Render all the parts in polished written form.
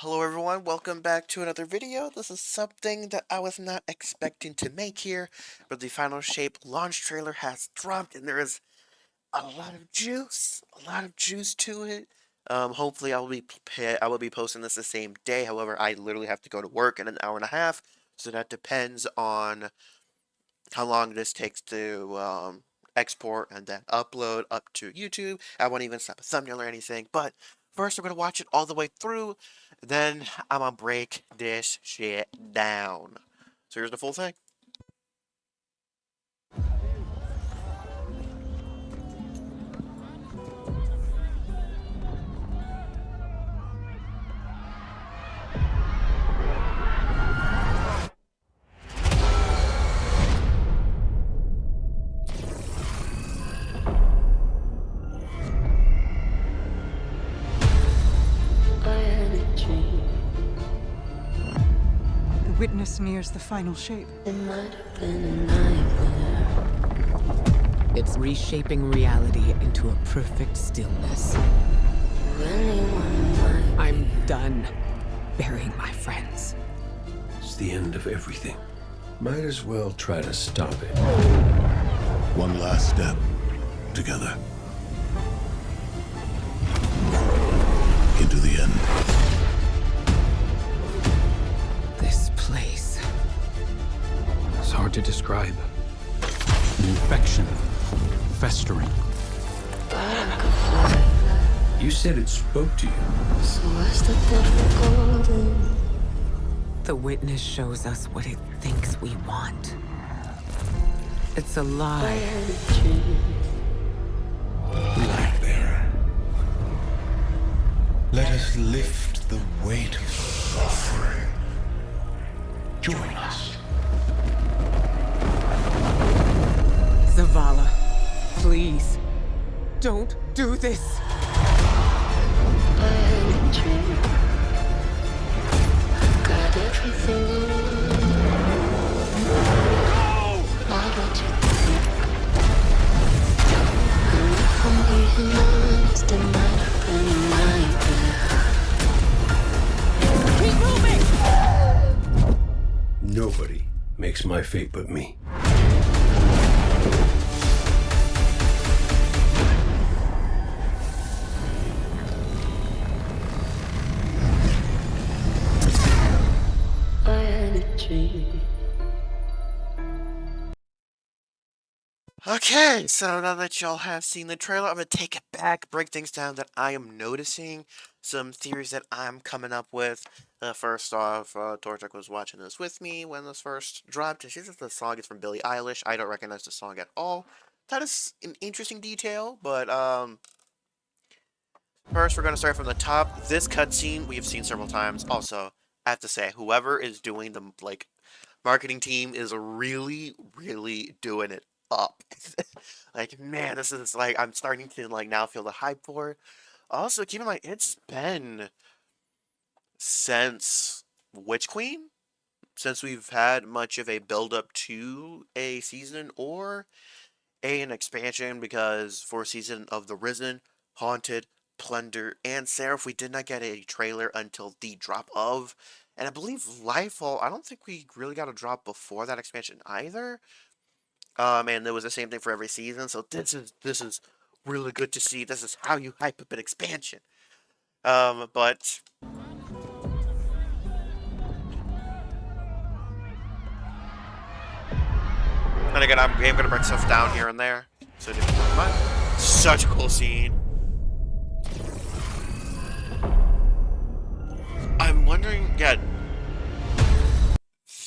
Hello everyone, welcome back to another video. This is something that I was not expecting to make here, but the Final Shape launch trailer has dropped and there is a lot of juice to it. Hopefully I will be posting this the same day. However, I literally have to go to work in an hour and a half, so that depends on how long this takes to export and then upload up to YouTube. I won't even snap a thumbnail or anything, but first we're going to watch it all the way through, then I'm going to break this shit down. So here's the full thing. The witness nears the final shape. It might have been a nightmare. It's reshaping reality into a perfect stillness. I'm done burying my friends. It's the end of everything. Might as well try to stop it. One last step. Together. Into the end. This place. It's hard to describe. An infection. Festering. You said it spoke to you. So what's the difficulty? The witness shows us what it thinks we want. It's a I lie. had a dream. Light bearer. Let us lift the weight of suffering. Join us. Zavala, please, don't do this. I had a dream. I got everything. Why don't you think? And if I'm being honest, it might have been a nightmare. Nobody makes my fate but me. I had a dream. Okay, so now that y'all have seen the trailer, I'm going to take it back, break things down that I am noticing, some theories that I'm coming up with. First off, Torchuk was watching this with me when this first dropped, and she says the song is from Billie Eilish. I don't recognize the song at all. That is an interesting detail, but first we're going to start from the top. This cutscene we've seen several times. Also, I have to say, whoever is doing the, marketing team is really, really doing it up. Like, man, this is, I'm starting to, now feel the hype for it. Also, keep in mind, it's been since Witch Queen? Since we've had much of a build-up to a season or an expansion, because for Season of the Risen, Haunted, Plunder, and Seraph, we did not get a trailer until the drop of, and I believe Lightfall, I don't think we really got a drop before that expansion either. And it was the same thing for every season, so this is really good to see. This is how you hype up an expansion. But and again, I'm gonna break stuff down here and there. So such a cool scene. I'm wondering, yeah,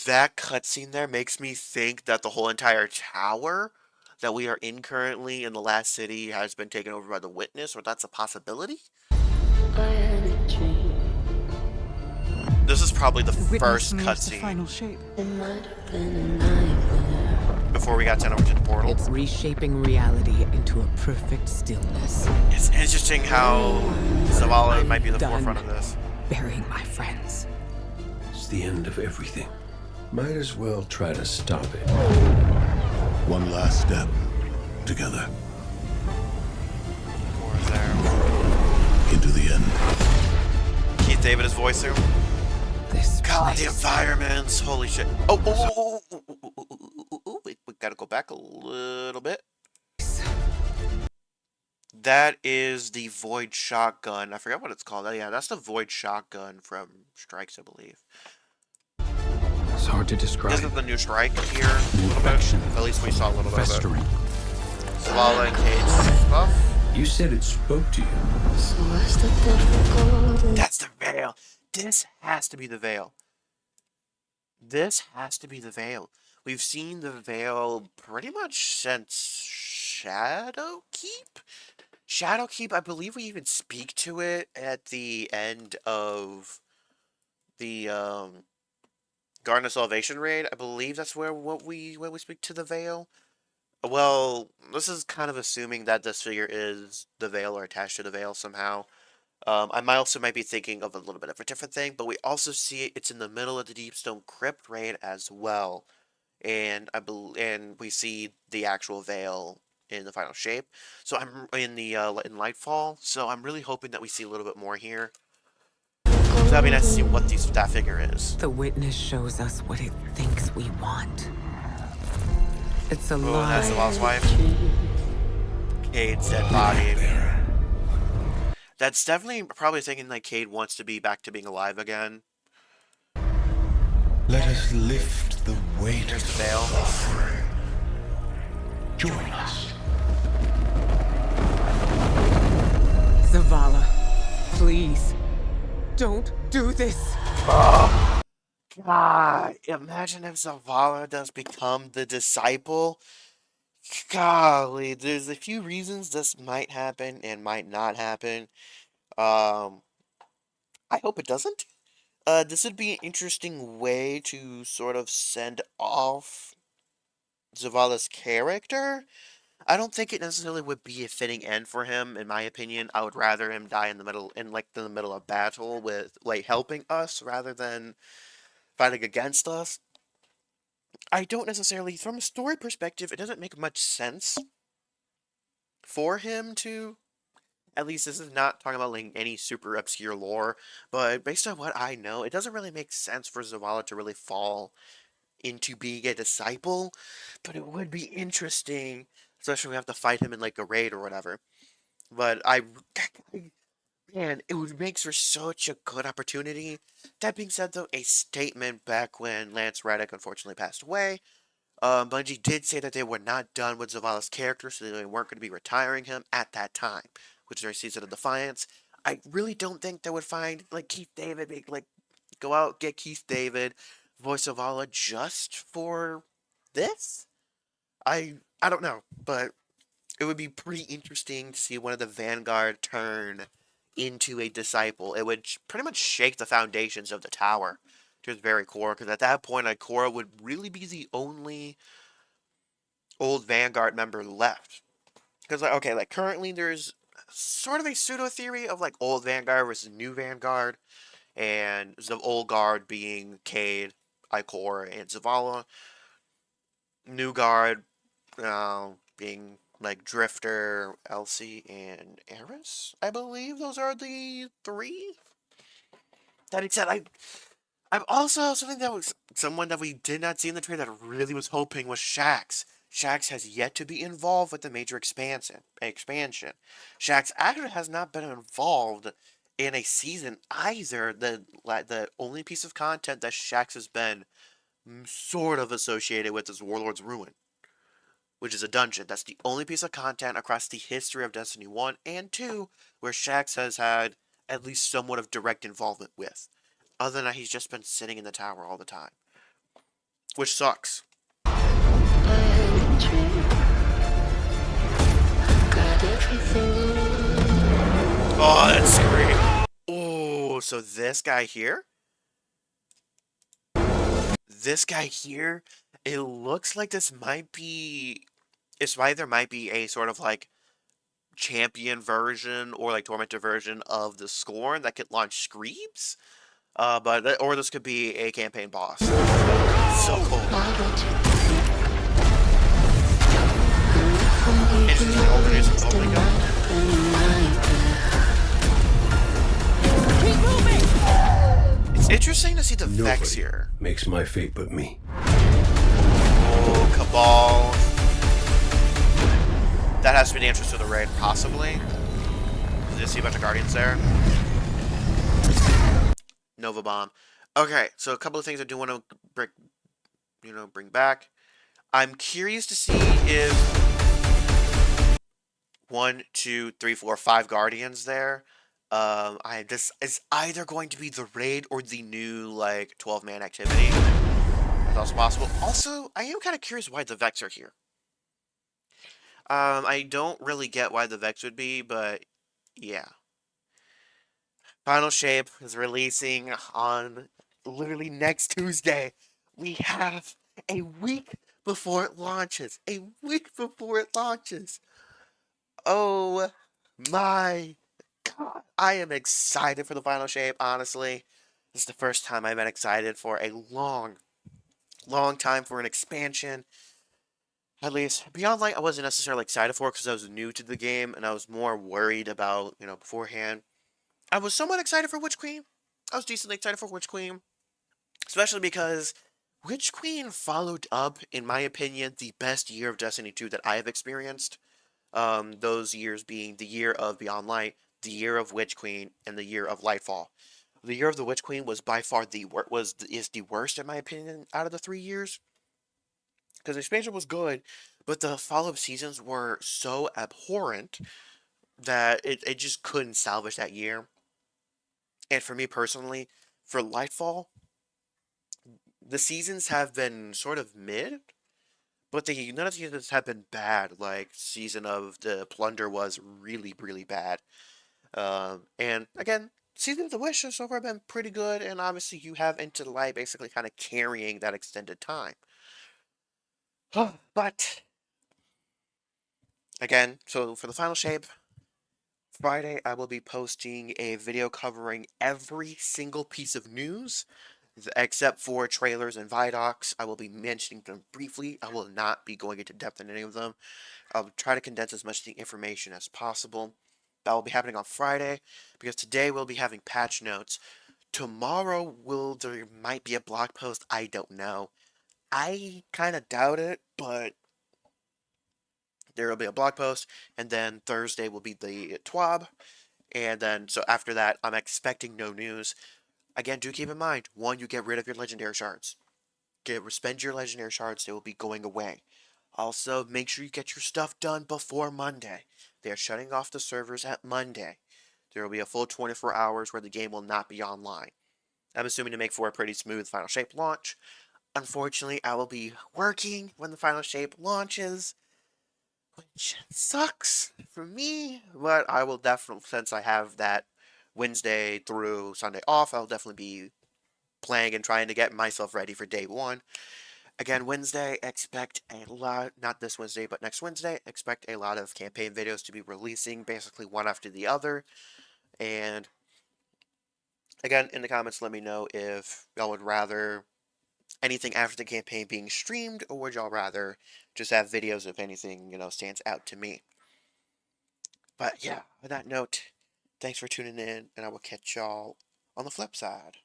that cutscene there makes me think that the whole entire tower that we are in currently in the last city has been taken over by the Witness, or that's a possibility? I had a dream. This is probably the The witness first nears the cutscene final shape. It might have been a nightmare. before we got sent over to the portal. It's reshaping reality into a perfect stillness. It's interesting how Zavala might be the Done. forefront of this. Burying my friends. It's the end of everything. Might as well try to stop it. One last step. Together. Or is there? Into the end. Keep David is voicing. This God, the place. environments. Holy shit. Oh, wait, we gotta go back a little bit. That is the Void Shotgun. I forgot what it's called. Oh, yeah, that's the Void Shotgun from Strikes, I believe. It's hard to describe. This is the new Strike here. A little bit. At least we saw a little bit of it. Festering. Zavala and Cade's stuff. You said it spoke to you. So what's the difficulty? That's the veil. This has to be the veil. This has to be the veil. We've seen the veil pretty much since Shadowkeep. Shadowkeep, I believe we even speak to it at the end of the Garden of Salvation raid. I believe that's where we speak to the veil. Well, this is kind of assuming that this figure is the veil or attached to the veil somehow. I might be thinking of a little bit of a different thing, but we also see it's in the middle of the Deepstone Crypt raid as well, and we see the actual veil in the final shape. So I'm in the in Lightfall. So I'm really hoping that we see a little bit more here. So that'd be nice to see what that figure is. The witness shows us what it thinks we want. It's a Oh, and that's the lie. lost wife. Cade's dead body. That's definitely probably thinking like Cade wants to be back to being alive again. Let us lift the weight There's of the veil. suffering. Join us. Zavala, please, don't do this. God, imagine if Zavala does become the disciple. Golly, there's a few reasons this might happen and might not happen. I hope it doesn't. This would be an interesting way to sort of send off Zavala's character. I don't think it necessarily would be a fitting end for him, in my opinion. I would rather him die in the middle of battle with like helping us rather than fighting against us. I don't necessarily, from a story perspective, it doesn't make much sense for him to. At least this is not talking about like any super obscure lore, but based on what I know, it doesn't really make sense for Zavala to really fall into being a disciple. But it would be interesting, especially when we have to fight him in like a raid or whatever. But man, it would make for such a good opportunity. That being said, though, a statement back when Lance Reddick unfortunately passed away. Bungie did say that they were not done with Zavala's character, so they weren't going to be retiring him at that time, which is their Season of Defiance. I really don't think they would find like Keith David, go out, get Keith David, voice Zavala just for this. I don't know, but it would be pretty interesting to see one of the Vanguard turn into a disciple. It would pretty much shake the foundations of the tower to its very core, because at that point, Ikora would really be the only old Vanguard member left. Because, like, okay, like, currently there's sort of a pseudo-theory of, like, old Vanguard versus new Vanguard, and the old guard being Cade, Ikora, and Zavala. New guard being like Drifter, Elsie, and Eris, I believe those are the three. That being said, I'm also someone that we did not see in the trailer that I really was hoping was Shaxx. Shaxx has yet to be involved with the major expansion. Shaxx actually has not been involved in a season either. The only piece of content that Shaxx has been sort of associated with is Warlord's Ruin, which is a dungeon. That's the only piece of content across the history of Destiny 1 and 2 where Shaxx has had at least somewhat of direct involvement with. Other than that, he's just been sitting in the tower all the time, which sucks. I had a dream. Got everything. Oh, that's great. Oh, so this guy here? It looks like this might be... It's either might be a sort of like champion version or like tormentor version of the Scorn that could launch Screams. Or this could be a campaign boss. So cool. Why would you Interesting alternate only gun. Keep moving! It's interesting to see the Vex Nobody here. makes my fate but me. Oh, Cabal. That has to be the entrance to the raid, possibly. Did you see a bunch of Guardians there? Nova Bomb. Okay, so a couple of things I do want to bring back. I'm curious to see if 1, 2, 3, 4, 5 Guardians there. This is either going to be the raid or the new 12-man activity. That's also possible. Also, I am kind of curious why the Vex are here. I don't really get why the Vex would be, but yeah. Final Shape is releasing on literally next Tuesday. We have a week before it launches. A week before it launches. Oh my god. I am excited for the Final Shape, honestly. This is the first time I've been excited for a long time for an expansion. At least, Beyond Light I wasn't necessarily excited for because I was new to the game and I was more worried about, beforehand. I was somewhat excited for Witch Queen. I was decently excited for Witch Queen. Especially because Witch Queen followed up, in my opinion, the best year of Destiny 2 that I have experienced. Those years being the year of Beyond Light, the year of Witch Queen, and the year of Lightfall. The year of the Witch Queen was by far is the worst, in my opinion, out of the 3 years. Because the expansion was good, but the follow-up seasons were so abhorrent that it just couldn't salvage that year. And for me personally, for Lightfall, the seasons have been sort of mid, but none of the seasons have been bad. Like season of the Plunder was really, really bad. And again, season of the Wish has so far been pretty good, and obviously you have Into the Light basically kind of carrying that extended time. But again, so for the Final Shape, Friday I will be posting a video covering every single piece of news, except for trailers and Vidocs. I will be mentioning them briefly. I will not be going into depth in any of them. I'll try to condense as much of the information as possible. That will be happening on Friday, because today we'll be having patch notes. Tomorrow there might be a blog post, I don't know. I kind of doubt it, but there will be a blog post, and then Thursday will be the TWAB, and then, so after that, I'm expecting no news. Again, do keep in mind, 1, you get rid of your legendary shards. Spend your legendary shards, they will be going away. Also, make sure you get your stuff done before Monday. They are shutting off the servers at Monday. There will be a full 24 hours where the game will not be online. I'm assuming to make for a pretty smooth Final Shape launch. Unfortunately, I will be working when the Final Shape launches, which sucks for me, but I will definitely, since I have that Wednesday through Sunday off, I'll definitely be playing and trying to get myself ready for day 1. Again, Wednesday, expect a lot, not this Wednesday, but next Wednesday, expect a lot of campaign videos to be releasing, basically one after the other. And again, in the comments, let me know if y'all would rather anything after the campaign being streamed, or would y'all rather just have videos if anything, stands out to me. But yeah, on that note, thanks for tuning in, and I will catch y'all on the flip side.